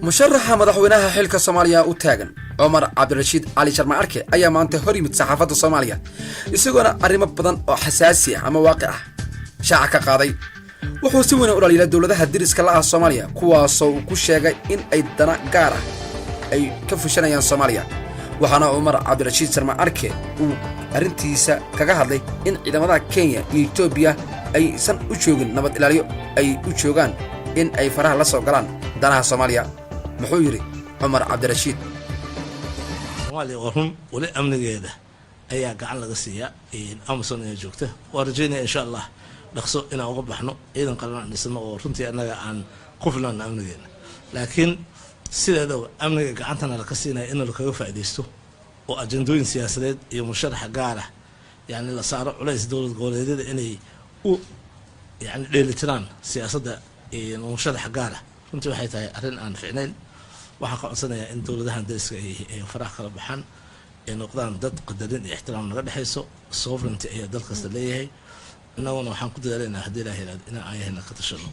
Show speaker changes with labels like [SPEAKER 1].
[SPEAKER 1] musharaxa madaxweynaha xilka Soomaaliya u taagan Omar Cabdirashiid Ali Sharma Arke ayaa maanta hor yimid saxaafadda Soomaaliya isagoona arrimo badan oo xasaasi ah ama waaqi ah shaaca ka qaaday wuxuu si weyn u dhaliilay dawladaha diriska la ah Soomaaliya kuwaas oo ku sheegay in ay dana gaar ah ay ka fushanayaan Soomaaliya waxaana Omar Cabdirashiid Sharma Arke uu arintiisa kaga hadlay in ciidamada Kenya iyo Ethiopia ay san u joogin nabad ilaaliyo ay u joogaan in ay faraha la soo galaan danaha Soomaaliya muxuu yiri Omar Cabdirashiid
[SPEAKER 2] Soomaaliya warun wali amnigeeda ayaa gacan laga siiyaa in Amazon ay joogto warjeena insha Allah dhaqso inaan uga baxno ciidan qaran dhisno oo runtii anaga aan ku filan amnigeena laakiin sideedaba amniga gacantana la ka siinay in la kaga faa'iideysto oo ajandooyin siyaasadeed iyo musharax gaar ah yani la saaro culays dawlad goboleedyada inay u yani dheelitiraan siyaasadda iyo musharax gaar ah runtii waxay tahay arrin aan fiicnayn waxaan ka codsanayaa in dawladahan dariska ay faraha kala baxaan ay noqdaan dad qadarin iyo ixtiraam naga dhexayso sovereignty ayaa dal kasta leeyahay innaguna waxaan ku dadaalaynaa haddii ilaahay inaan ayahayna ka tashano